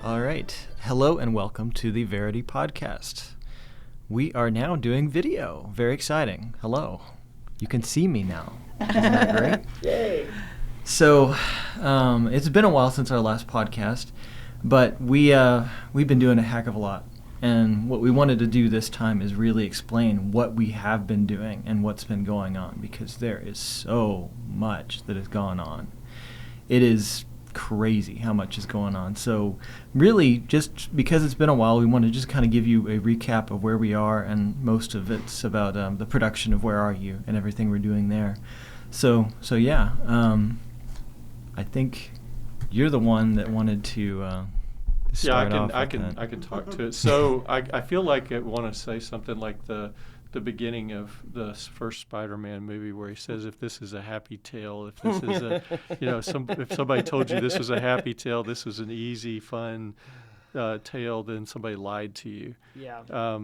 All right. Hello and welcome to the Verity Podcast. We are now doing video. Very exciting. Hello. You can see me now. Isn't that great? Yay! So, it's been a while since our last podcast, but we've been doing a heck of a lot. And what we wanted to do this time is really explain what we have been doing and what's been going on, because there is so much that has gone on. It is crazy how much is going on. So really, just because it's been a while, we want to just kind of give you a recap of where we are, and most of it's about the production of Where Are You and everything we're doing there. So yeah, I think you're the one that wanted to start off. I can talk to it. So I feel like I want to say something like the beginning of the first Spider-Man movie where he says, if this is a happy tale, if this is a, if somebody told you this was a happy tale, this was an easy, fun tale, then somebody lied to you. Yeah.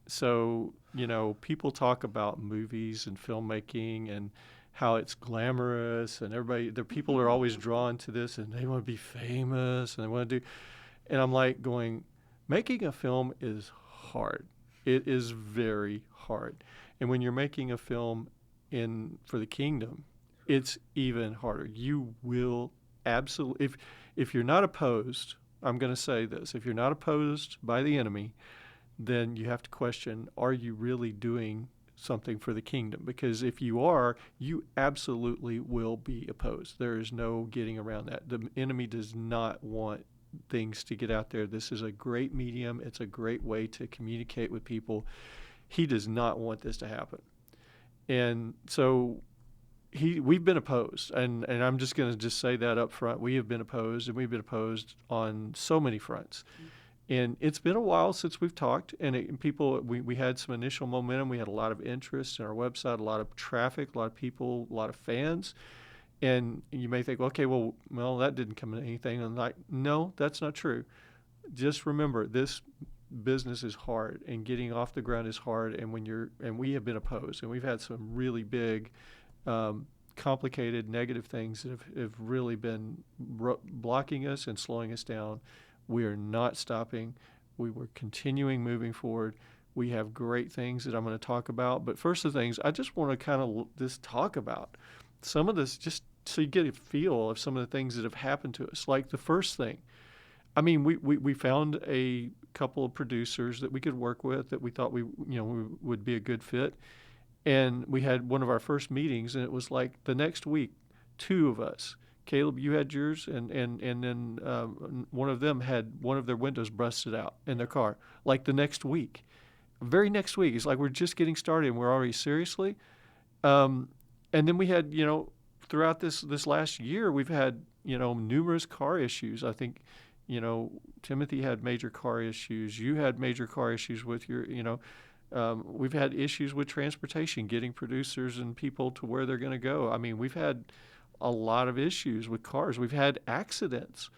So, people talk about movies and filmmaking and how it's glamorous, and the people are always drawn to this, and they want to be famous, and they want to do, and I'm like going, making a film is hard. It is very hard. And when you're making a film for the kingdom, it's even harder. You will absolutely, if you're not opposed, I'm going to say this, if you're not opposed by the enemy, then you have to question, are you really doing something for the kingdom? Because if you are, you absolutely will be opposed. There is no getting around that. The enemy does not want things to get out there. This is a great medium. It's a great way to communicate with people. He does not want this to happen. And so we've been opposed. And I'm just going to just say that up front. We have been opposed, and we've been opposed on so many fronts. And it's been a while since we've talked, and we had some initial momentum. We had a lot of interest in our website, a lot of traffic, a lot of people, a lot of fans. And you may think, okay, well, that didn't come to anything. And no, that's not true. Just remember, this business is hard, and getting off the ground is hard. And we have been opposed, and we've had some really big, complicated, negative things that have really been blocking us and slowing us down. We are not stopping. We were continuing moving forward. We have great things that I'm going to talk about. But first of the things, I just want to kind of just talk about some of this, just so you get a feel of some of the things that have happened to us. Like the first thing, I mean, we found a couple of producers that we could work with that we thought we would be a good fit. And we had one of our first meetings, and it was like the next week, two of us, Caleb, you had yours, and then one of them had one of their windows busted out in their car, like the next week. Very next week. It's like we're just getting started, and we're already seriously. And then we had, throughout this last year, we've had, numerous car issues. I think, Timothy had major car issues. You had major car issues with your, we've had issues with transportation, getting producers and people to where they're going to go. I mean, we've had a lot of issues with cars. We've had accidents.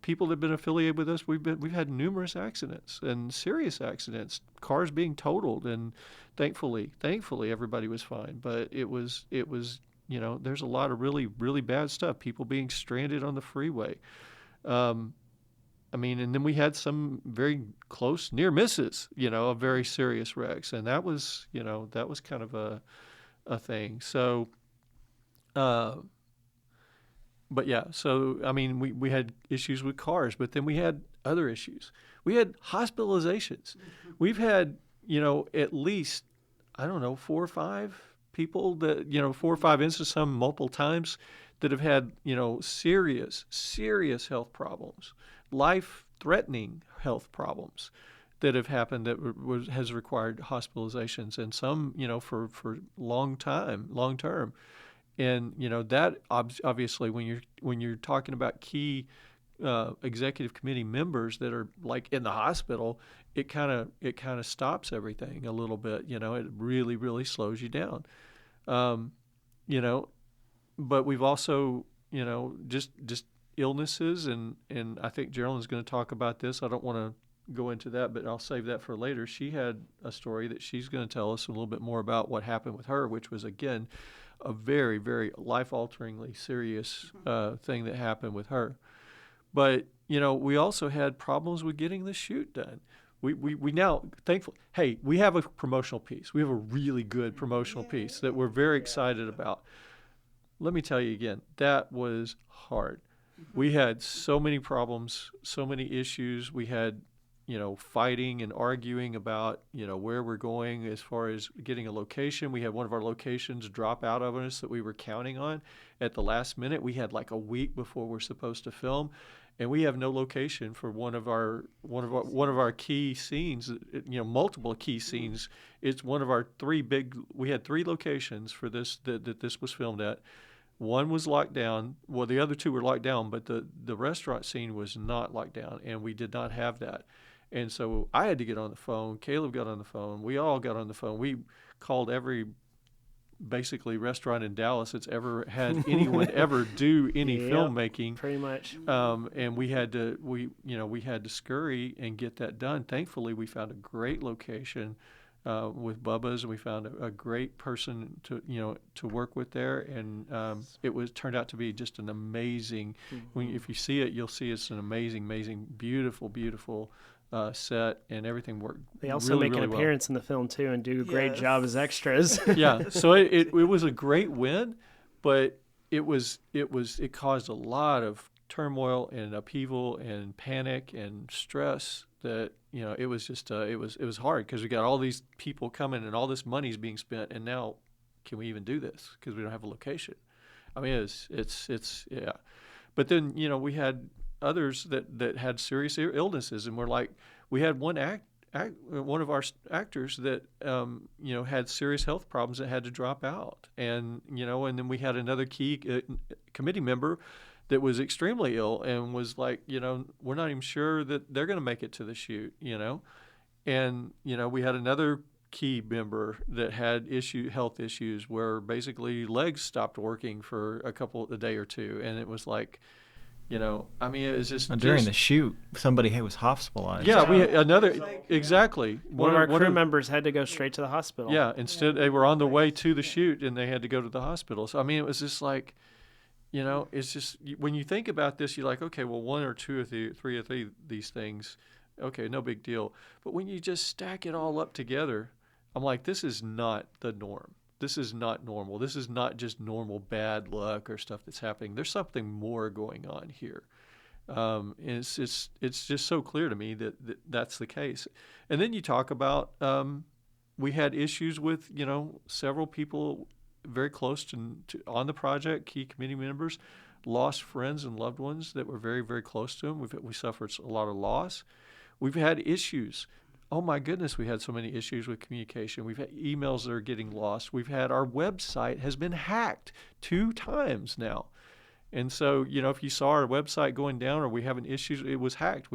People that have been affiliated with us, we've had numerous accidents and serious accidents, cars being totaled, and thankfully everybody was fine. But it was there's a lot of really, really bad stuff. People being stranded on the freeway. And then we had some very close near misses, of very serious wrecks, and that was kind of a thing. So, but yeah, so, we had issues with cars, but then we had other issues. We had hospitalizations. We've had, at least, 4 or 5 people that, 4 or 5 instances, some multiple times, that have had, serious health problems, life-threatening health problems that have happened that has required hospitalizations, and some, for long term. And that obviously, when you're talking about key executive committee members that are like in the hospital, it kind of stops everything a little bit. It really, really slows you down. But we've also just illnesses, and I think Geraldine's going to talk about this. I don't want to go into that, but I'll save that for later. She had a story that she's going to tell us a little bit more about what happened with her, which was, again, a very, very life-alteringly serious thing that happened with her. But, we also had problems with getting the shoot done. We now, thankfully, hey, we have a promotional piece. We have a really good promotional piece that we're very excited about. Let me tell you again, that was hard. We had so many problems, so many issues. We had, fighting and arguing about, where we're going as far as getting a location. We had one of our locations drop out of us that we were counting on at the last minute. We had like a week before we're supposed to film, and we have no location for one of our key scenes. Multiple key scenes. It's one of our we had 3 locations for this that this was filmed at. One was locked down. Well, the other 2 were locked down, but the restaurant scene was not locked down, and we did not have that. And so I had to get on the phone. Caleb got on the phone. We all got on the phone. We called every basically restaurant in Dallas that's ever had anyone ever do any filmmaking. Pretty much. And we had to scurry and get that done. Thankfully, we found a great location with Bubba's, and we found a great person to work with there, and it turned out to be just an amazing. If you see it, you'll see it's an amazing, beautiful set, and everything worked. They also really, make really an appearance in the film too, and do a great job as extras. Yeah, so it was a great win, but it caused a lot of turmoil and upheaval and panic and stress. That it was just it was hard because we got all these people coming and all this money's being spent, and now can we even do this because we don't have a location? I mean, it's yeah. But then we had others that had serious illnesses, and we had one one of our actors that had serious health problems that had to drop out, and and then we had another key committee member that was extremely ill and was like, we're not even sure that they're going to make it to the shoot, and we had another key member that had health issues where basically legs stopped working for a day or two, and it was like, I mean, it was just during the shoot, somebody was hospitalized. Yeah, we had exactly. One of our crew members had to go straight to the hospital. Yeah, instead they were on the way to the shoot and they had to go to the hospital. So I mean, it was just like, it's just when you think about this, you're like, okay, well, 1 or 2 or 3 of these things, okay, no big deal. But when you just stack it all up together, I'm like, this is not the norm. This is not normal. This is not just normal bad luck or stuff that's happening. There's something more going on here. And it's just so clear to me that that's the case. And then you talk about we had issues with several people very close to on the project, key committee members, lost friends and loved ones that were very, very close to them. We suffered a lot of loss. We've had issues. Oh my goodness, we had so many issues with communication. We've had emails that are getting lost. We've had our website has been hacked 2 times now. And so, if you saw our website going down or we having issues, it was hacked.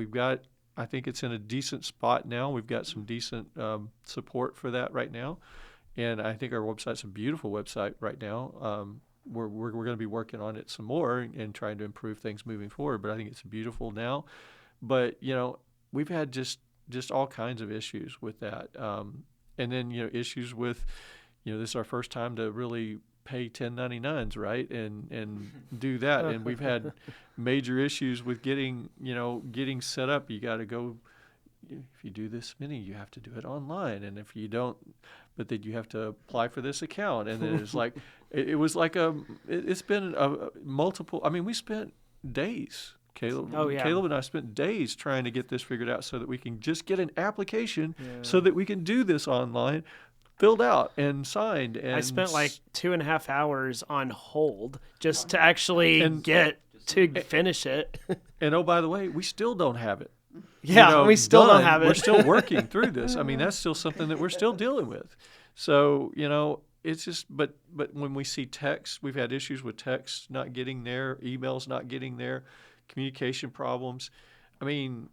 I think it's in a decent spot now. We've got some decent support for that right now. And I think our website's a beautiful website right now. We're going to be working on it some more and trying to improve things moving forward. But I think it's beautiful now. But, we've had just all kinds of issues with that. And then, issues with, this is our first time to really pay 1099s, right? And do that. And we've had major issues with getting set up. You got to go, if you do this many, you have to do it online. And if you don't, but then you have to apply for this account. And then it's like, it's been multiple, I mean, we spent days. Caleb and I spent days trying to get this figured out so that we can just get an application so that we can do this online, filled out and signed. And I spent like 2.5 hours on hold just to actually finish it. And oh, by the way, we still don't have it. Yeah, we still don't have it. We're still working through this. I mean, that's still something that we're still dealing with. So, it's just, but when we see text, we've had issues with text not getting there, emails not getting there, communication problems. I mean,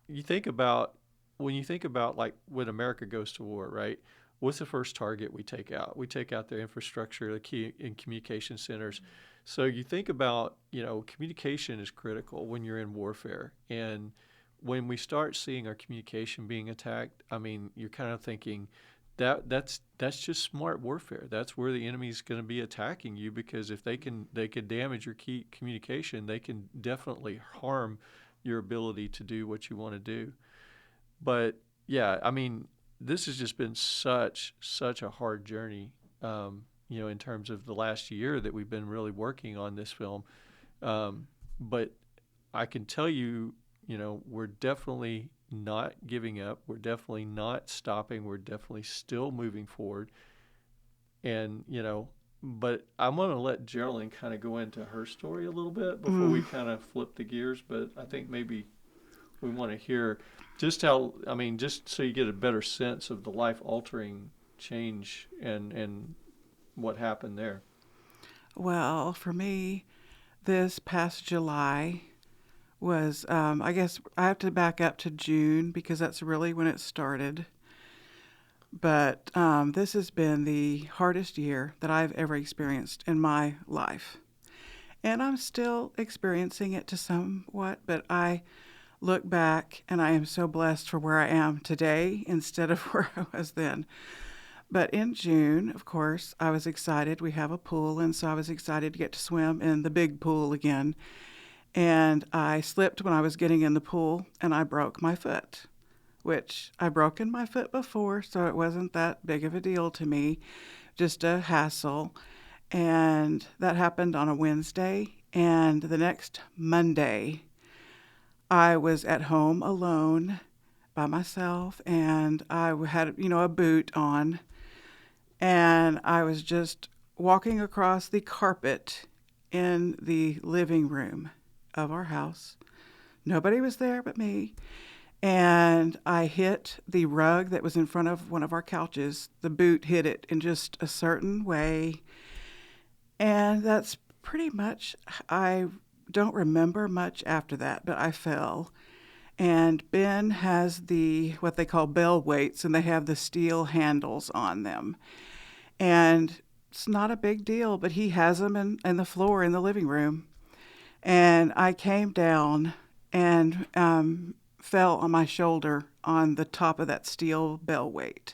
when you think about like when America goes to war, right? What's the first target we take out? We take out their infrastructure, the key in communication centers. So you think about, communication is critical when you're in warfare. And when we start seeing our communication being attacked, I mean, you're kind of thinking that's just smart warfare. That's where the enemy's going to be attacking you, because if they can damage your key communication, they can definitely harm your ability to do what you want to do. But yeah, I mean, this has just been such a hard journey, in terms of the last year that we've been really working on this film. But I can tell you, we're definitely not giving up. We're definitely not stopping. We're definitely still moving forward. And, but I'm going to let Geraldine kind of go into her story a little bit before we kind of flip the gears. But I think maybe we want to hear just just so you get a better sense of the life-altering change and what happened there. Well, for me, this past July was, I guess I have to back up to June because that's really when it started. But this has been the hardest year that I've ever experienced in my life. And I'm still experiencing it to somewhat, but I look back and I am so blessed for where I am today instead of where I was then. But in June, of course, I was excited. We have a pool, and so I was excited to get to swim in the big pool again. And I slipped when I was getting in the pool, and I broke my foot, which I've broken my foot before, so it wasn't that big of a deal to me, just a hassle. And that happened on a Wednesday, and the next Monday, I was at home alone by myself, and I had, a boot on, and I was just walking across the carpet in the living room of our house. Nobody was there but me. And I hit the rug that was in front of one of our couches. The boot hit it in just a certain way. And that's pretty much, I don't remember much after that, but I fell. And Ben has what they call bell weights, and they have the steel handles on them. And it's not a big deal, but he has them in the floor in the living room. And I came down and fell on my shoulder on the top of that steel bell weight.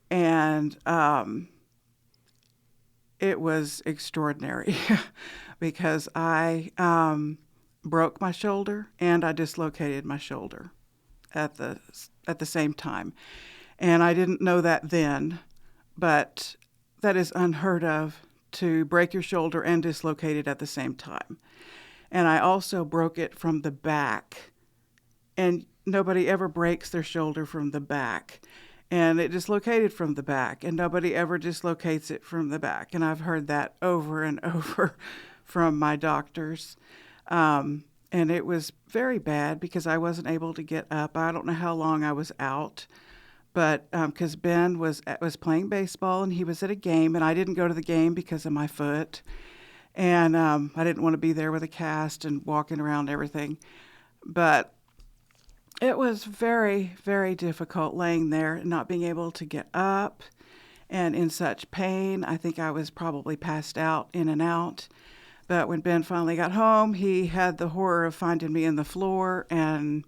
And it was extraordinary because I broke my shoulder and I dislocated my shoulder at the same time. And I didn't know that then, but that is unheard of, to break your shoulder and dislocate it at the same time. And I also broke it from the back. And nobody ever breaks their shoulder from the back. And it dislocated from the back, and nobody ever dislocates it from the back. And I've heard that over and over from my doctors. And it was very bad because I wasn't able to get up. I don't know how long I was out, but because Ben was playing baseball and he was at a game, and I didn't go to the game because of my foot. And I didn't want to be there with a cast and walking around and everything. But it was very, very difficult laying there and not being able to get up and in such pain. I think I was probably passed out, in and out. But when Ben finally got home, he had the horror of finding me in the floor, and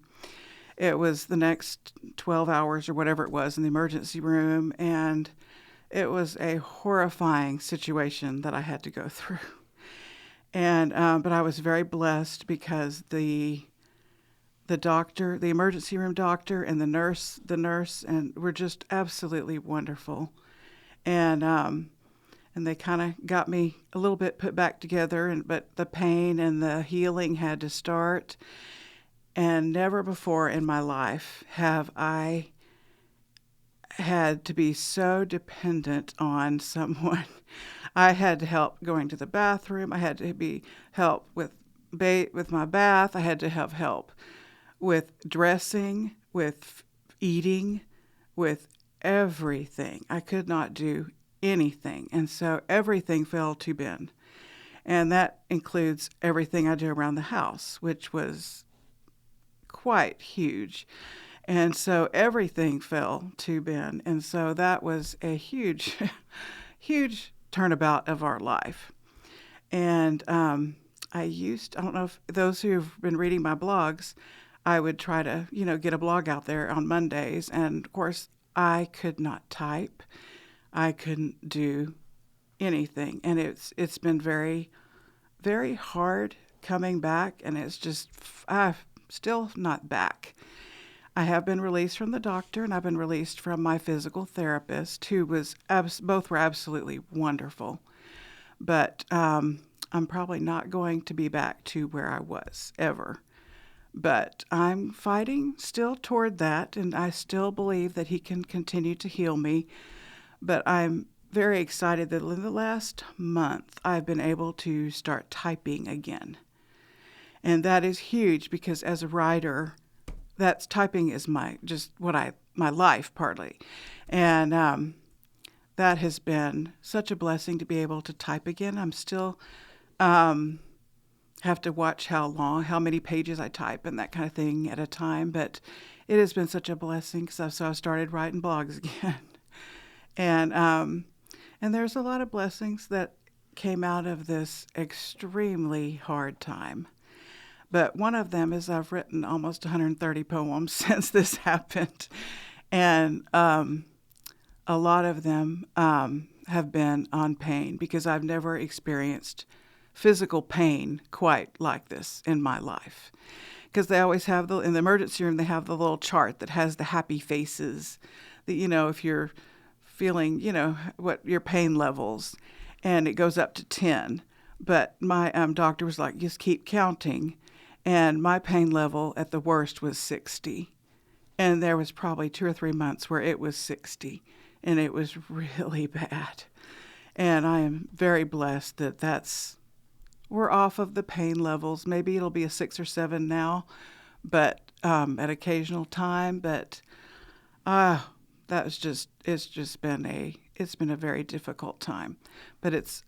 it was the next 12 hours or whatever it was in the emergency room, and it was a horrifying situation that I had to go through. And but I was very blessed because the doctor, the emergency room doctor, and the nurse, and were just absolutely wonderful. And they kind of got me a little bit put back together, but the pain and the healing had to start. And never before in my life have I had to be so dependent on someone. I had help going to the bathroom. I had to be help with my bath. I had to have help with dressing, with eating, with everything. I could not do anything. And so everything fell to Ben. And that includes everything I do around the house, which was quite huge. And so everything fell to Ben. And so that was a huge, huge turnabout of our life. And I don't know if those who've been reading my blogs, I would try to, get a blog out there on Mondays. And of course, I could not type. I couldn't do anything. And it's been very, very hard coming back, and it's just, I'm still not back. I have been released from the doctor, and I've been released from my physical therapist, who was both were absolutely wonderful. But I'm probably not going to be back to where I was ever. But I'm fighting still toward that, and I still believe that he can continue to heal me. But I'm very excited that in the last month I've been able to start typing again. And that is huge because as a writer, typing is my life partly. And that has been such a blessing to be able to type again. I'm still have to watch how many pages I type and that kind of thing at a time. But it has been such a blessing because I started writing blogs again. And there's a lot of blessings that came out of this extremely hard time. But one of them is I've written almost 130 poems since this happened. And a lot of them have been on pain because I've never experienced physical pain quite like this in my life. Because they always have in the emergency room, they have the little chart that has the happy faces, that, if you're feeling, what your pain levels, and it goes up to 10. But my doctor was like, just keep counting. And my pain level at the worst was 60. And there was probably 2 or 3 months where it was 60. And it was really bad. And I am very blessed that we're off of the pain levels. Maybe it'll be a 6 or 7 now, but at occasional time. But it's been a very difficult time. But it's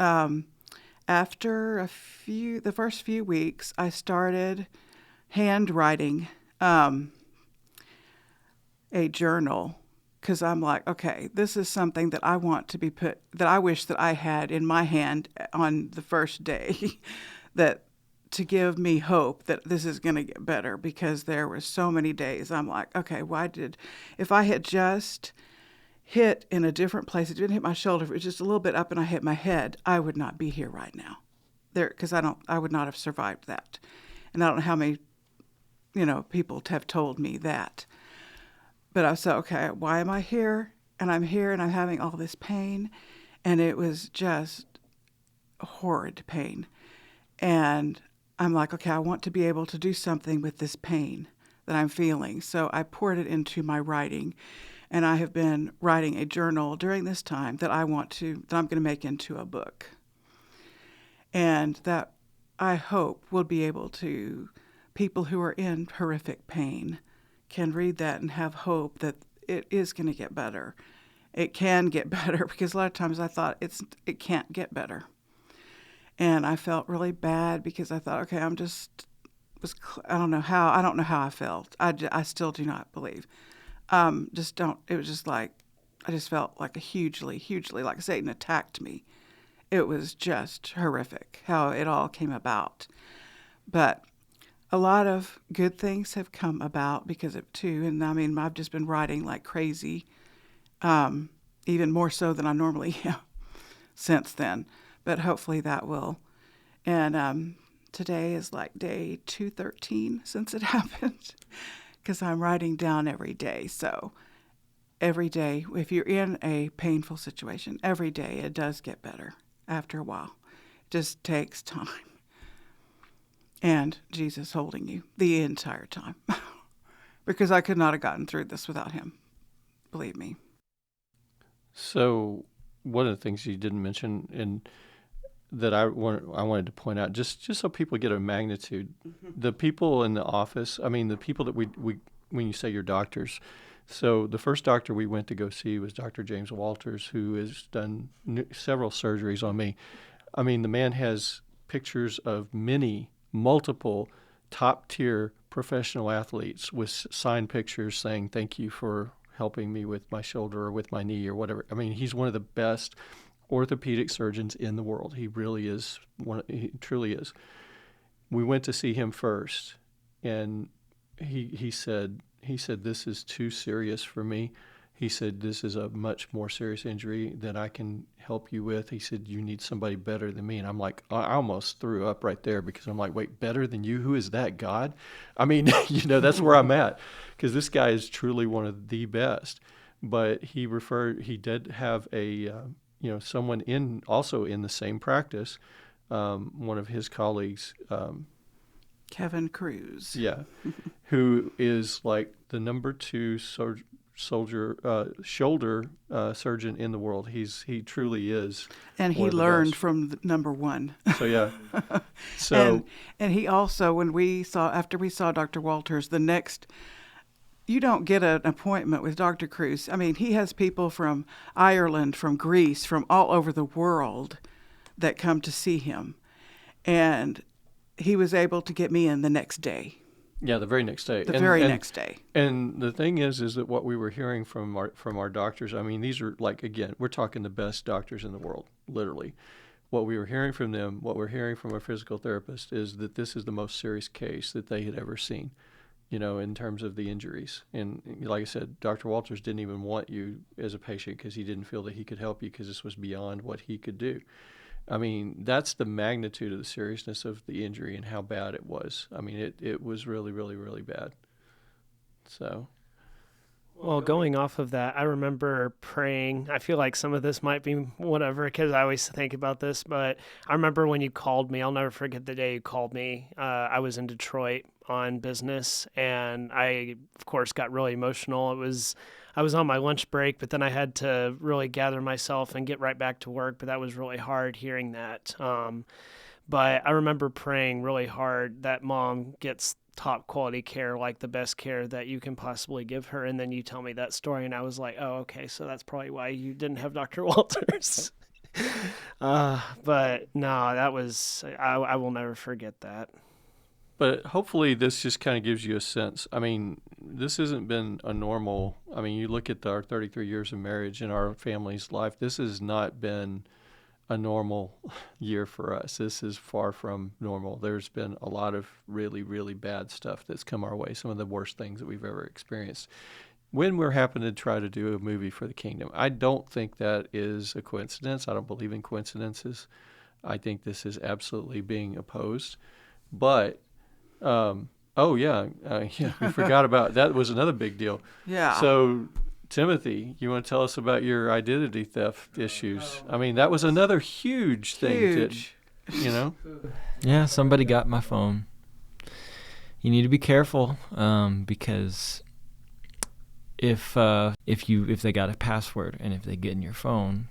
after the first few weeks, I started handwriting a journal, because I'm like, okay, this is something that I want to be that I wish that I had in my hand on the first day, that to give me hope that this is going to get better, because there were so many days I'm like, okay, if I had just hit in a different place, it didn't hit my shoulder, if it was just a little bit up and I hit my head, I would not be here right now. Because I would not have survived that. And I don't know how many, people have told me that. But I said, okay, why am I here? And I'm here and I'm having all this pain. And it was just horrid pain. And I'm like, okay, I want to be able to do something with this pain that I'm feeling. So I poured it into my writing. And I have been writing a journal during this time that I'm going to make into a book. And that I hope will be able to, people who are in horrific pain can read that and have hope that it is going to get better. It can get better, because a lot of times I thought it can't get better. And I felt really bad because I thought, okay, I don't know how I felt. I still do not believe. It was just like, I just felt like hugely like Satan attacked me. It was just horrific how it all came about. But a lot of good things have come about because of it too. And I mean, I've just been writing like crazy, even more so than I normally am since then. But hopefully that will. And today is like day 213 since it happened, because I'm writing down every day. So every day, if you're in a painful situation, every day it does get better after a while. It just takes time. And Jesus holding you the entire time. Because I could not have gotten through this without him. Believe me. So one of the things you didn't mention, and that I wanted to point out, just so people get a magnitude, the people in the office, I mean, the people that we when you say your doctors, so the first doctor we went to go see was Dr. James Walters, who has done several surgeries on me. I mean, the man has pictures of multiple top-tier professional athletes with signed pictures saying, thank you for helping me with my shoulder or with my knee or whatever. I mean, he's one of the best orthopedic surgeons in the world. He really is. He truly is. We went to see him first, and he said, this is too serious for me. He said, this is a much more serious injury than I can help you with. He said, you need somebody better than me. And I'm like, I almost threw up right there because I'm like, wait, better than you? Who is that, God? I mean, that's where I'm at, because this guy is truly one of the best. But he did have a, someone also in the same practice, one of his colleagues, Kevin Cruz. yeah, who is like the number 2 shoulder surgeon in the world. He truly is. And he learned from the number 1. So yeah. So and he also, after we saw Dr. Walters, you don't get an appointment with Dr. Cruz. I mean, he has people from Ireland, from Greece, from all over the world that come to see him. And he was able to get me in the next day. Yeah, the very next day. Next day. And the thing is that what we were hearing from our doctors, I mean, these are like, again, we're talking the best doctors in the world, literally. What we were hearing from them, what we're hearing from our physical therapist, is that this is the most serious case that they had ever seen, in terms of the injuries. And like I said, Dr. Walters didn't even want you as a patient because he didn't feel that he could help you because this was beyond what he could do. I mean, that's the magnitude of the seriousness of the injury and how bad it was. I mean, it was really, really, really bad. So. Well, going off of that, I remember praying. I feel like some of this might be whatever, because I always think about this, but I remember when you called me. I'll never forget the day you called me. I was in Detroit on business, and I, of course, got really emotional. I was on my lunch break, but then I had to really gather myself and get right back to work, but that was really hard hearing that. But I remember praying really hard that Mom gets top quality care, like the best care that you can possibly give her. And then you tell me that story, and I was like, oh, okay, so that's probably why you didn't have Dr. Walters. But no, that was, I will never forget that. But hopefully this just kind of gives you a sense. I mean, this hasn't been a normal, I mean, you look at our 33 years of marriage in our family's life, this has not been a normal year for us. This is far from normal. There's been a lot of really, really bad stuff that's come our way, some of the worst things that we've ever experienced. When we're happening to try to do a movie for the kingdom, I don't think that is a coincidence. I don't believe in coincidences. I think this is absolutely being opposed. But we forgot about that. Was another big deal. Yeah. So, Timothy, you want to tell us about your identity theft issues? I mean, that was another huge thing. Yeah, somebody got my phone. You need to be careful because if they got a password and if they get in your phone,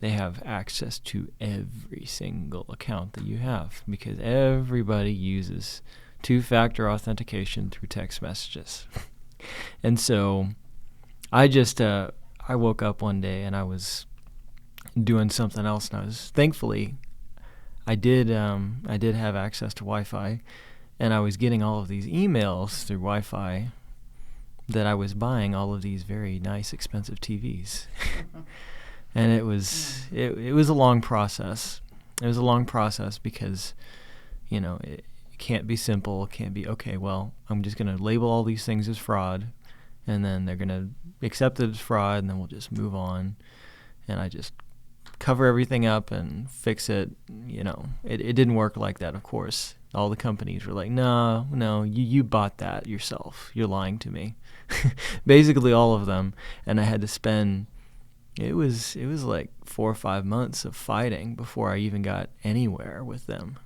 they have access to every single account that you have, because everybody uses two-factor authentication through text messages. And so I woke up one day and I was doing something else, and thankfully I did have access to Wi-Fi, and I was getting all of these emails through Wi-Fi that I was buying all of these very nice, expensive TVs. And it was a long process. It was a long process because, it can't be simple. It can't be, okay, well, I'm just going to label all these things as fraud, and then they're going to accept it as fraud, and then we'll just move on. And I just cover everything up and fix it. It didn't work like that, of course. All the companies were like, no, you bought that yourself. You're lying to me. Basically all of them. And I had to spend... It was like 4 or 5 months of fighting before I even got anywhere with them.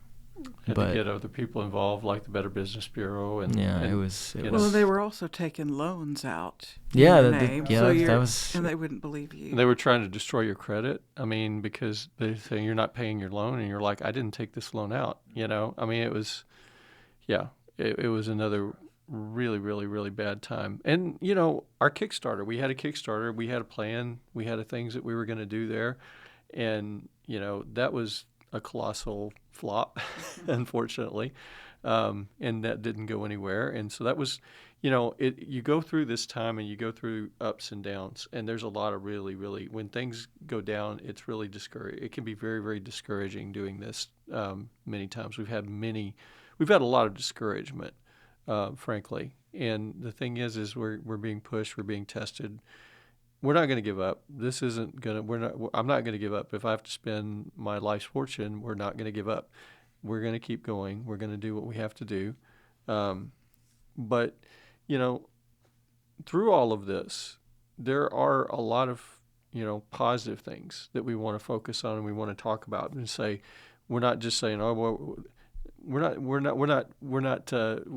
Had to get other people involved, like the Better Business Bureau, and it was. Well, they were also taking loans out. Yeah, that was. And they wouldn't believe you. And they were trying to destroy your credit. I mean, because they say you're not paying your loan, and you're like, I didn't take this loan out. I mean, it was, it was another really, really, really bad time. And, our Kickstarter, we had a Kickstarter, we had a plan, we had things that we were going to do there. And, that was a colossal flop, unfortunately. And that didn't go anywhere. And so that was, you go through this time and you go through ups and downs. And there's a lot of really, really, when things go down, it's really discouraging. It can be very, very discouraging doing this many times. We've had a lot of discouragement. Frankly. And the thing is we're being pushed, we're being tested, we're not going to give up. This isn't going to, I'm not going to give up. If I have to spend my life's fortune, we're not going to give up. We're going to keep going. We're going to do what we have to do. But, through all of this, there are a lot of, positive things that we want to focus on and we want to talk about and say, we're not just saying, oh, well, we're not,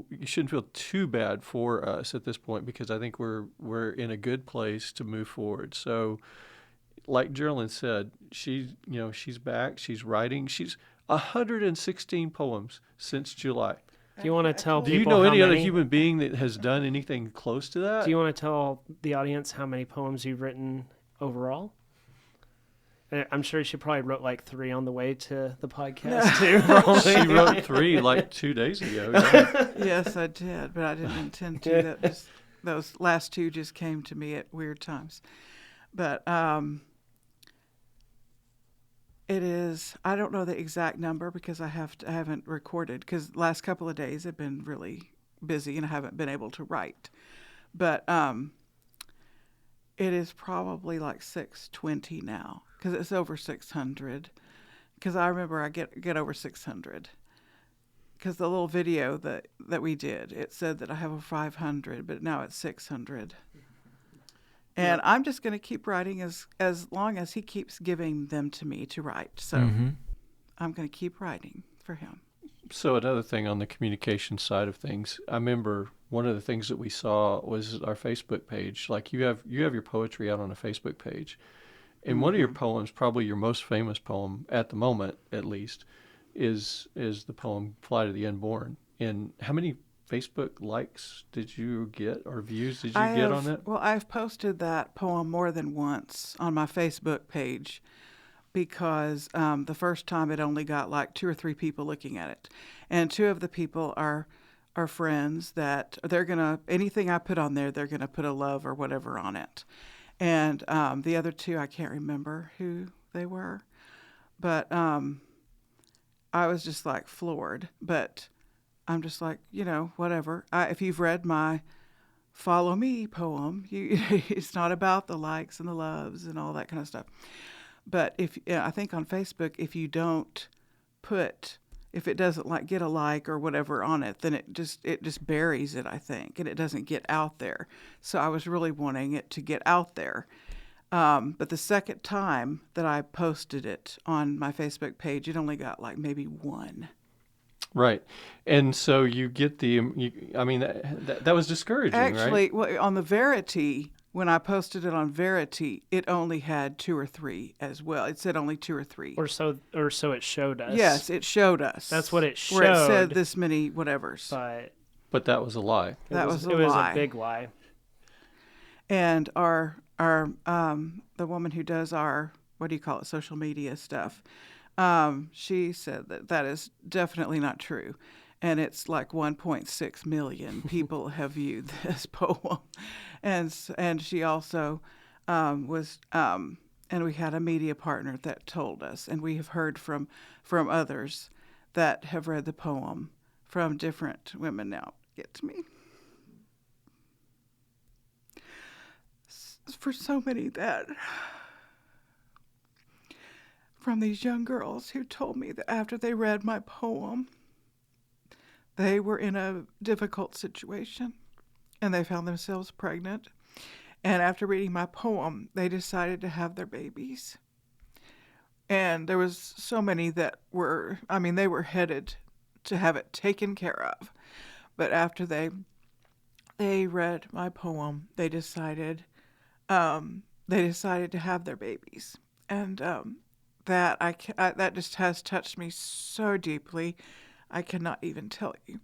you shouldn't feel too bad for us at this point, because I think we're in a good place to move forward. So like Geraldine said, she's back, she's writing, she's 116 poems since July. Do you want to tell Do people you know how any other many? human being that has done anything close to that? Do you want to tell the audience how many poems you've written overall? I'm sure she probably wrote like 3 on the way to the podcast too. Probably. She wrote 3 like 2 days ago. Yeah. Yes, I did, but I didn't intend to. Those last 2 just came to me at weird times. But it is, I don't know the exact number because I haven't recorded, because the last couple of days have been really busy and I haven't been able to write. But it is probably like 620 now, because it's over 600. Because I remember I get over 600. Because the little video that we did, it said that I have a 500, but now it's 600. And I'm just going to keep writing as long as he keeps giving them to me to write. So I'm going to keep writing for him. So another thing on the communication side of things, I remember one of the things that we saw was our Facebook page. Like you have your poetry out on a Facebook page. And one of your poems, probably your most famous poem at the moment, at least, is the poem "Fly to the Unborn." And how many Facebook likes did you get, or views did you get on that? Well, I've posted that poem more than once on my Facebook page, because the first time it only got like 2 or 3 people looking at it, and 2 of the people are friends that they're gonna, anything I put on there, they're gonna put a love or whatever on it. And the other 2, I can't remember who they were, but I was just like floored. But I'm just like, whatever. If you've read my Follow Me poem, it's not about the likes and the loves and all that kind of stuff. But I think on Facebook, if you don't put, if it doesn't like get a like or whatever on it, then it just buries it, I think, and it doesn't get out there. So I was really wanting it to get out there. But the second time that I posted it on my Facebook page, it only got like maybe 1. Right. And so you get that was discouraging, Actually, right? well, on the Verity, when I posted it on Verity, it only had 2 or 3 as well. It said only 2 or 3. Or so it showed us. Yes, it showed us. That's what it showed. Where it said this many whatevers. But that was a lie. That was a lie. It was a big lie. And our the woman who does our, what do you call it, social media stuff, she said that is definitely not true. And it's like 1.6 million people have viewed this poem. And she also was, and we had a media partner that told us, and we have heard from others that have read the poem from different women. Now, get to me. For so many that, from these young girls who told me that after they read my poem, they were in a difficult situation and they found themselves pregnant. And after reading my poem, they decided to have their babies. And there was so many that were, they were headed to have it taken care of. But after they read my poem, they decided to have their babies. And that just has touched me so deeply, I cannot even tell you.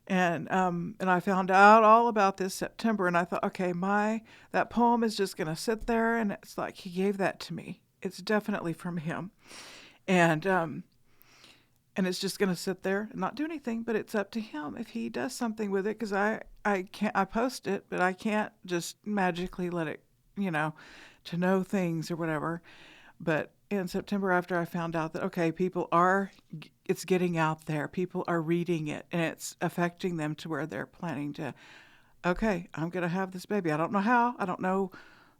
And I found out all about this September, and I thought, okay, that poem is just going to sit there, and it's like he gave that to me. It's definitely from him, and it's just going to sit there and not do anything. But it's up to him if he does something with it, because I post it, but I can't just magically let it, to know things or whatever. But in September, after I found out that, okay, it's getting out there, people are reading it, and it's affecting them to where they're planning to, okay, I'm going to have this baby. I don't know how, I don't know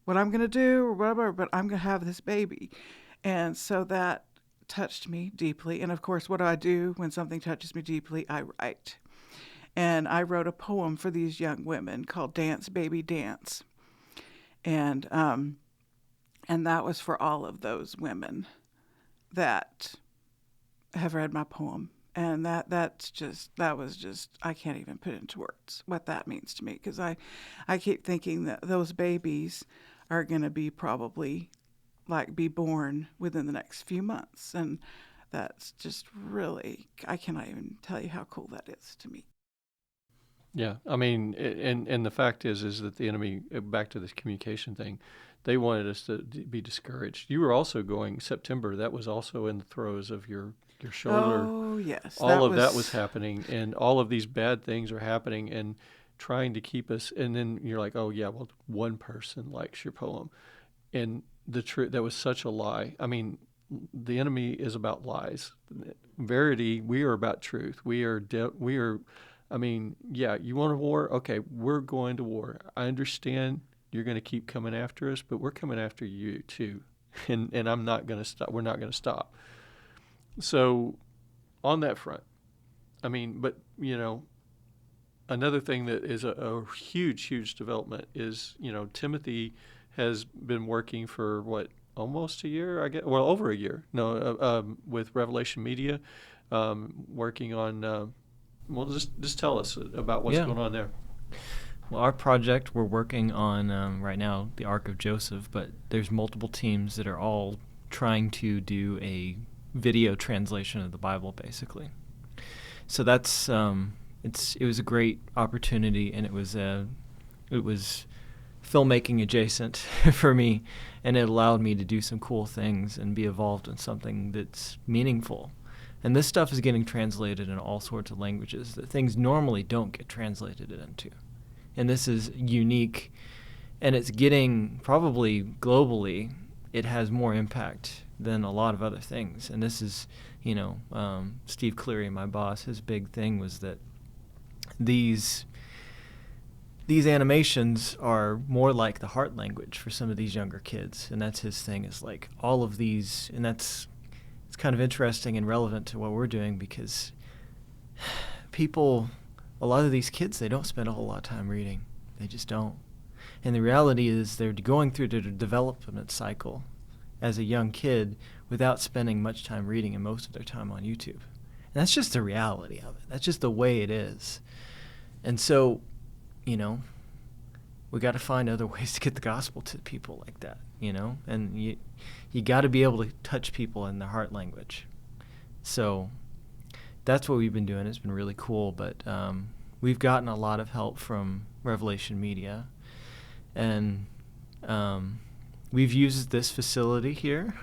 what I'm going to do or whatever, but I'm going to have this baby. And so that touched me deeply. And of course, what do I do when something touches me deeply? I write. And I wrote a poem for these young women called Dance, Baby, Dance. And that was for all of those women that have read my poem. And that was just, I can't even put into words what that means to me, because I keep thinking that those babies are going to be probably be born within the next few months. And that's just really, I cannot even tell you how cool that is to me. Yeah, I mean, and the fact is that the enemy, back to this communication thing, they wanted us to be discouraged. You were also going September. That was also in the throes of your shoulder. Oh, yes. All of that was happening, and all of these bad things are happening, and trying to keep us. And then you're like, oh yeah, well, one person likes your poem, and the truth, that was such a lie. I mean, the enemy is about lies. Verity, we are about truth. We are. I mean, yeah, you want a war? Okay, we're going to war. I understand you're going to keep coming after us, but we're coming after you too. And I'm not going to stop. We're not going to stop. So on that front, I mean, but, another thing that is a huge, huge development is, Timothy has been working for almost a year, I guess. Well, over a year. No, with Revelation Media, working on. Well, just tell us about what's going on there. Well, our project, we're working on right now the Ark of Joseph, but there's multiple teams that are all trying to do a video translation of the Bible, basically. So that's it was a great opportunity, and it was filmmaking adjacent for me, and it allowed me to do some cool things and be involved in something that's meaningful. And this stuff is getting translated in all sorts of languages that things normally don't get translated into. And this is unique, and it's getting, probably globally, it has more impact than a lot of other things. And this is, Steve Cleary, my boss, his big thing was that these animations are more like the heart language for some of these younger kids. And that's his thing, is like all of these, and it's kind of interesting and relevant to what we're doing, because a lot of these kids, they don't spend a whole lot of time reading. They just don't. And the reality is they're going through the development cycle as a young kid without spending much time reading, and most of their time on YouTube. And that's just the reality of it. That's just the way it is. And so, we got to find other ways to get the gospel to people like that, and you got to be able to touch people in their heart language. So that's what we've been doing. It's been really cool, but we've gotten a lot of help from Revelation Media, and we've used this facility here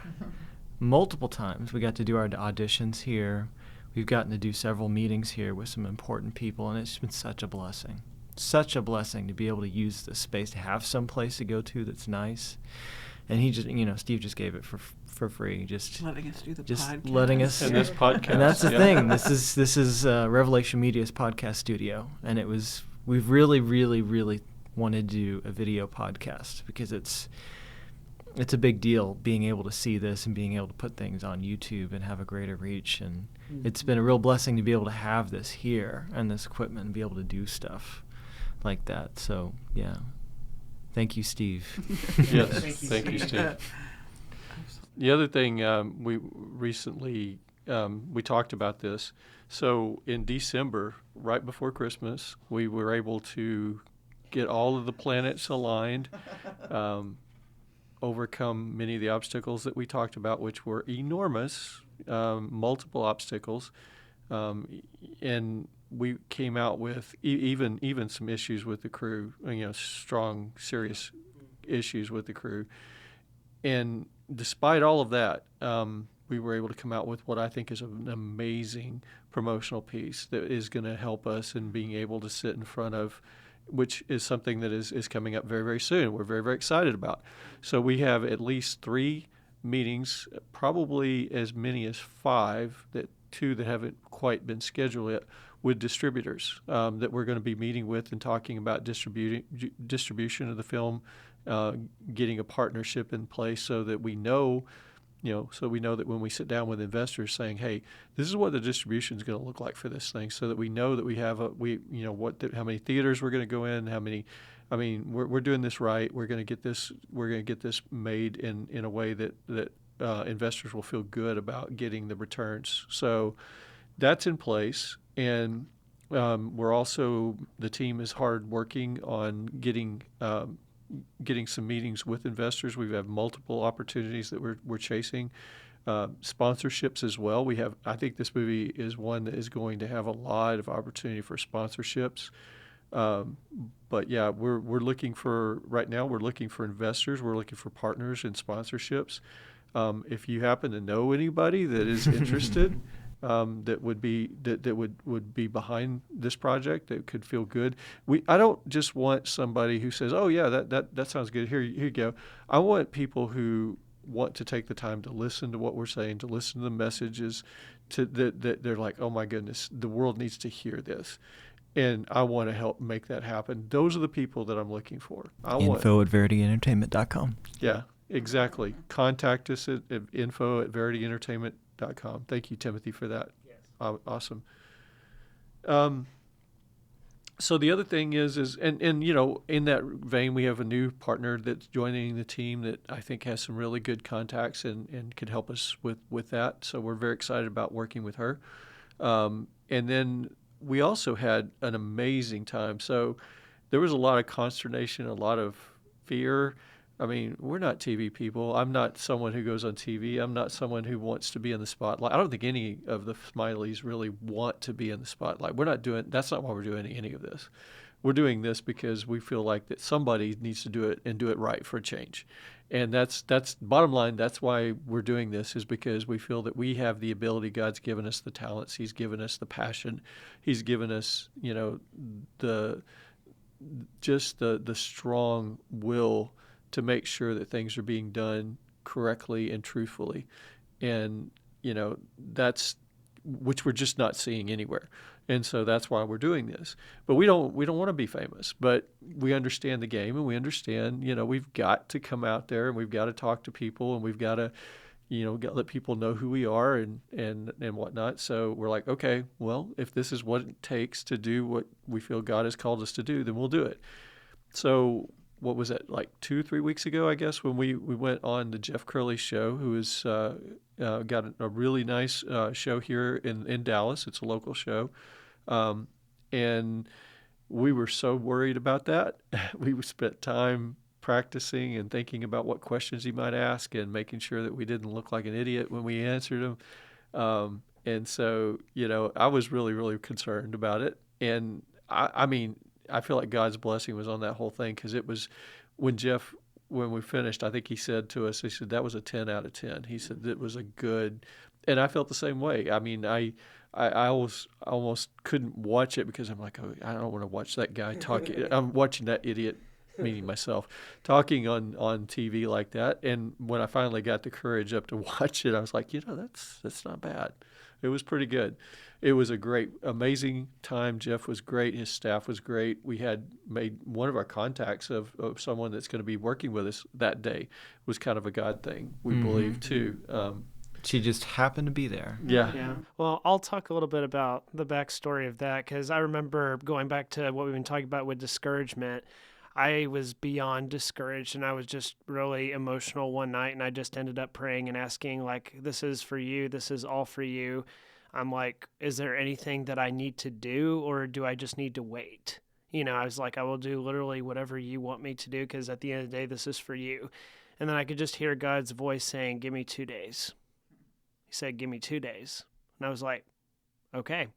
multiple times. We got to do our auditions here. We've gotten to do several meetings here with some important people, and it's been such a blessing. Such a blessing to be able to use this space, to have some place to go to that's nice. And he just, Steve just gave it for free, just letting us do the just podcast. letting us. And this podcast. And that's the thing. This is Revelation Media's podcast studio, and we've really, really, really wanted to do a video podcast, because it's a big deal being able to see this and being able to put things on YouTube and have a greater reach. And it's been a real blessing to be able to have this here and this equipment and be able to do stuff like that. So yeah, thank you, Steve. Yes, thank you, Steve. The other thing, we recently we talked about this. So in December, right before Christmas, we were able to get all of the planets aligned, overcome many of the obstacles that we talked about, which were enormous, multiple obstacles, and we came out with even some issues with the crew, strong, serious issues with the crew. And despite all of that, we were able to come out with what I think is an amazing promotional piece that is going to help us in being able to sit in front of, which is something that is coming up very, very soon. We're very, very excited about. So we have at least 3 meetings, probably as many as 5 that two that haven't quite been scheduled yet, with distributors that we're going to be meeting with and talking about distribution of the film, getting a partnership in place so that we know, so we know that when we sit down with investors saying, hey, this is what the distribution is going to look like for this thing, so that we know that we have how many theaters we're going to go in, we're doing this right. We're going to get this made in a way that investors will feel good about getting the returns. So that's in place. And the team is hard working on getting some meetings with investors. We have multiple opportunities that we're chasing, sponsorships as well. I think this movie is one that is going to have a lot of opportunity for sponsorships. But yeah, we're looking for investors. We're looking for partners and sponsorships. If you happen to know anybody that is interested, that would be behind this project, that could feel good. I don't just want somebody who says, "Oh yeah, that sounds good. Here you go." I want people who want to take the time to listen to what we're saying, to listen to the messages, that they're like, "Oh my goodness, the world needs to hear this," and I want to help make that happen. Those are the people that I'm looking for. info@VerityEntertainment.com. Yeah, exactly. Contact us at info@VerityEntertainment.com. Thank you, Timothy, for that. Yes. Awesome. So the other thing is in that vein, we have a new partner that's joining the team that I think has some really good contacts and could help us with that. So we're very excited about working with her. And then we also had an amazing time. So there was a lot of consternation, a lot of fear. I mean, we're not TV people. I'm not someone who goes on TV. I'm not someone who wants to be in the spotlight. I don't think any of the Smileys really want to be in the spotlight. That's not why we're doing any of this. We're doing this because we feel like that somebody needs to do it and do it right for a change. And that's bottom line. That's why we're doing this, is because we feel that we have the ability. God's given us the talents. He's given us the passion. He's given us, the strong will to make sure that things are being done correctly and truthfully. And, that's, which we're just not seeing anywhere. And so that's why we're doing this. But we don't want to be famous, but we understand the game, and we understand, we've got to come out there and we've got to talk to people, and we've got to, let people know who we are and whatnot. So we're like, okay, well, if this is what it takes to do what we feel God has called us to do, then we'll do it. So what was it, like 2-3 weeks ago, I guess, when we went on the Jeff Curley show, who has got a really nice show here in Dallas. It's a local show. And we were so worried about that. We spent time practicing and thinking about what questions he might ask and making sure that we didn't look like an idiot when we answered them. And so, I was really, really concerned about it. And I feel like God's blessing was on that whole thing, because it was when we finished, I think he said to us, that was a 10 out of 10. He said it was a good, and I felt the same way. I mean, I almost couldn't watch it because I'm like, oh, I don't want to watch that guy talk. I'm watching that idiot, meaning myself, talking on TV like that. And when I finally got the courage up to watch it, I was like, that's not bad. It was pretty good. It was a great, amazing time. Jeff was great. His staff was great. We had made one of our contacts of someone that's going to be working with us that day. Was kind of a God thing, we believe, too. She just happened to be there. Yeah. Well, I'll talk a little bit about the backstory of that, because I remember going back to what we've been talking about with discouragement. I was beyond discouraged, and I was just really emotional one night, and I just ended up praying and asking, like, this is for you. This is all for you. I'm like, is there anything that I need to do, or do I just need to wait? I was like, I will do literally whatever you want me to do, because at the end of the day, this is for you. And then I could just hear God's voice saying, give me 2 days. He said, give me 2 days. And I was like, okay.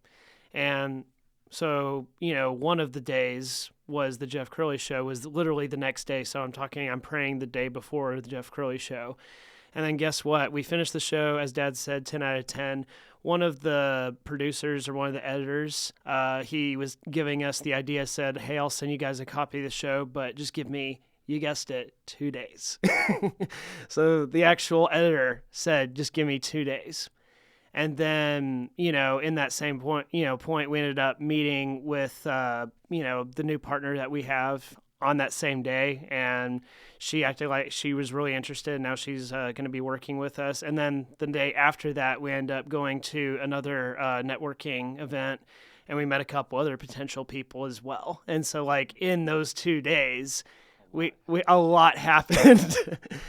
And so, one of the days was the Jeff Curley show, was literally the next day. So I'm praying the day before the Jeff Curley show. And then guess what? We finished the show, as Dad said, 10 out of 10. One of the producers, or one of the editors, he was giving us the idea, said, hey, I'll send you guys a copy of the show, but just give me, you guessed it, 2 days. So the actual editor said, just give me 2 days. And then, in that same point, we ended up meeting with, the new partner that we have on that same day. And she acted like she was really interested. Now she's going to be working with us. And then the day after that, we end up going to another networking event, and we met a couple other potential people as well. And so, like, in those 2 days, we a lot happened,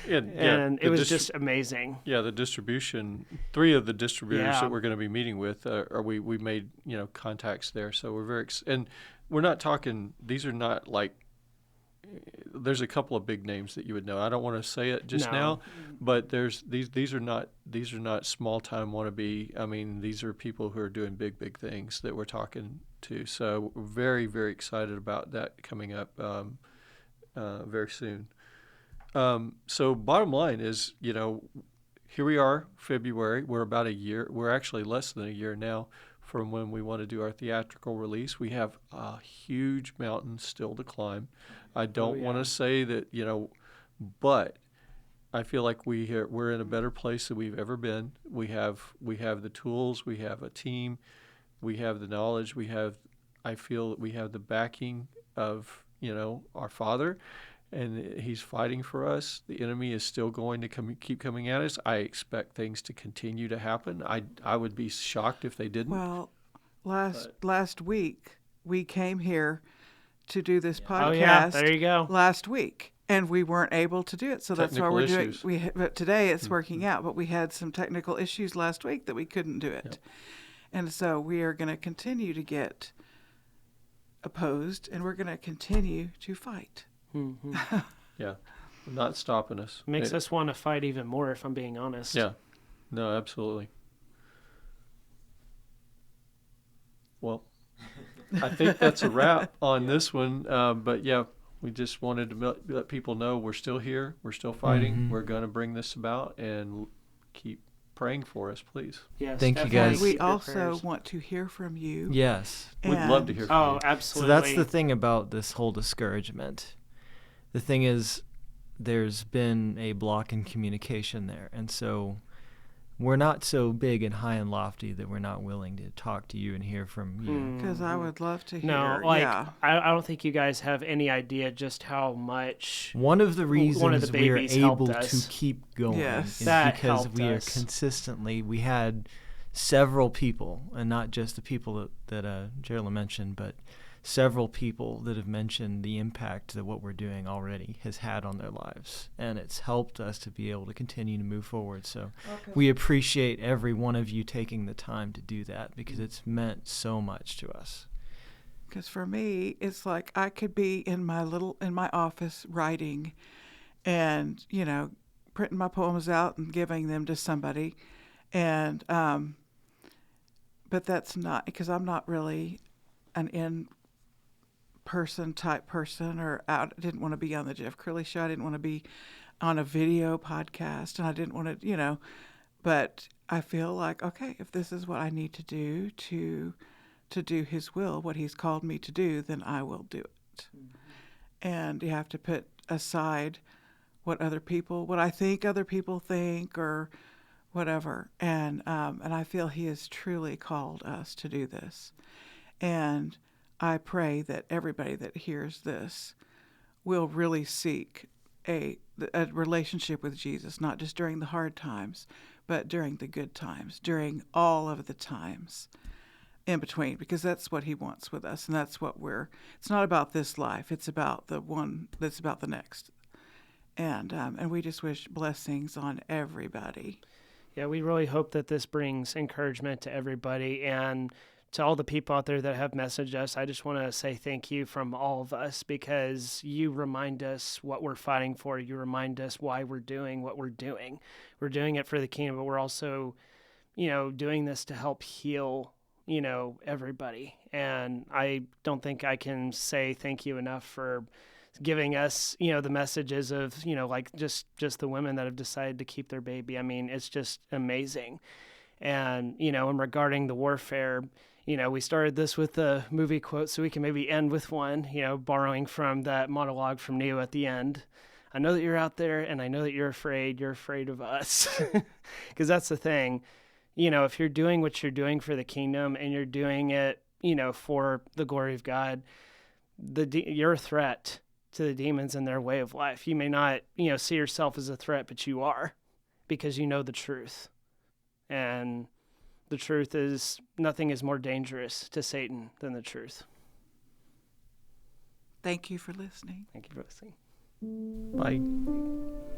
and it was just amazing. Yeah, the distribution. 3 of the distributors that we're going to be meeting with, we made contacts there. So we're very and we're not talking. These are not like. There's a couple of big names that you would know. I don't want to say it just now, but there's these are not small time wannabe. I mean, these are people who are doing big things that we're talking to. So we're very, very excited about that coming up. Very soon. So bottom line is, here we are, February. We're about a year. We're actually less than a year now from when we want to do our theatrical release. We have a huge mountain still to climb. I don't want to say that, but I feel like we're in a better place than we've ever been. We have the tools. We have a team. We have the knowledge. I feel that we have the backing of our Father, and He's fighting for us. The enemy is still going to keep coming at us. I expect things to continue to happen. I would be shocked if they didn't. Well, last week we came here to do this podcast. Oh yeah, there you go. Last week, and we weren't able to do it, so that's why we're issues. But today it's working out. But we had some technical issues last week that we couldn't do it, Yep. and so we are going to continue to get opposed, and we're going to continue to fight. Mm-hmm. Yeah, not stopping us. Makes us want to fight even more, if I'm being honest. Yeah, no, absolutely. Well, I think that's a wrap on this one. But yeah, we just wanted to let people know we're still here. We're still fighting. Mm-hmm. We're going to bring this about, and keep praying for us, please. Yes, Thank you, definitely guys. We keep your also prayers. want to hear from you. Yes. We'd love to hear from Oh, you. So absolutely. that's the thing about this whole discouragement. The thing is, there's been a block in communication there. And so we're not so big and high and lofty that we're not willing to talk to you and hear from you. Because I would love to hear. No, I don't think you guys have any idea just how much. One of the reasons we are babies helped able us. to keep going Yes. is That because helped we are us. consistently, we had several people, and not just the people that Geraldine mentioned, but several people that have mentioned the impact that what we're doing already has had on their lives. And it's helped us to be able to continue to move forward. So we appreciate every one of you taking the time to do that, because it's meant so much to us. Because for me, it's like I could be in my office writing, and printing my poems out and giving them to somebody, and but that's not, because I'm not really an in-person type person, or out. I didn't want to be on the Jeff Curley show. I didn't want to be on a video podcast, and I didn't want to, But I feel like, okay, if this is what I need to do to do His will, what He's called me to do, then I will do it. Mm-hmm. And you have to put aside what I think other people think, or whatever. And I feel He has truly called us to do this. And I pray that everybody that hears this will really seek a relationship with Jesus, not just during the hard times, but during the good times, during all of the times in between, because that's what He wants with us, and that's what it's not about this life, it's about the one that's about the next. And we just wish blessings on everybody. Yeah, we really hope that this brings encouragement to everybody, and to all the people out there that have messaged us. I just want to say thank you from all of us, because you remind us what we're fighting for. You remind us why we're doing what we're doing. We're doing it for the kingdom, but we're also, doing this to help heal, everybody. And I don't think I can say thank you enough for giving us, the messages of, like just the women that have decided to keep their baby. I mean, it's just amazing. And, and regarding the warfare, we started this with a movie quote, so we can maybe end with one, borrowing from that monologue from Neo at the end. I know that you're out there, and I know that you're afraid of us. Because that's the thing. if you're doing what you're doing for the kingdom and you're doing it, for the glory of God, you're a threat to the demons and their way of life. You may not, see yourself as a threat, but you are, because you know the truth. And the truth is, nothing is more dangerous to Satan than the truth. Thank you for listening. Thank you for listening. Bye.